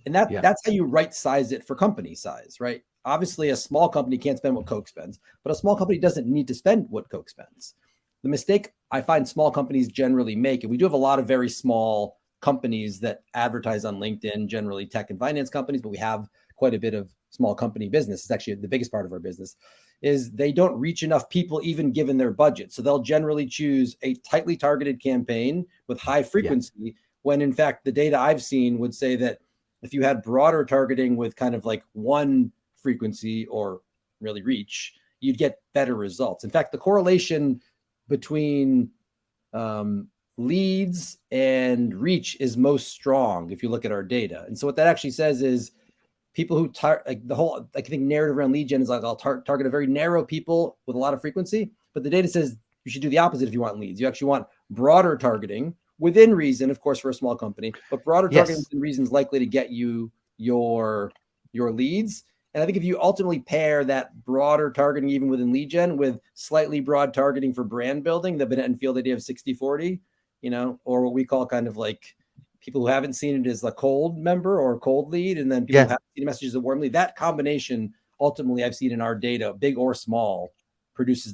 And that's how you right size it for company size, right? Obviously, a small company can't spend what Coke spends, but a small company doesn't need to spend what Coke spends. The mistake I find small companies generally make, and we do have a lot of very small companies that advertise on LinkedIn, generally tech and finance companies, but we have quite a bit of small company business. It's actually the biggest part of our business, is they don't reach enough people even given their budget. So they'll generally choose a tightly targeted campaign with high frequency, when in fact the data I've seen would say that if you had broader targeting with kind of like one frequency or really reach, you'd get better results. In fact, the correlation between leads and reach is most strong if you look at our data. And so what that actually says is people who like the whole, I think narrative around lead gen is like I'll target a very narrow people with a lot of frequency, but the data says you should do the opposite if you want leads. You actually want broader targeting within reason, of course, for a small company, but broader targeting within reason is likely to get you your leads. And I think if you ultimately pair that broader targeting, even within lead gen, with slightly broad targeting for brand building, the Binet and Field idea of 60-40, or what we call kind of like people who haven't seen it as a cold member or a cold lead, and then people who haven't seen messages as a warm lead, that combination, ultimately, I've seen in our data, big or small, produces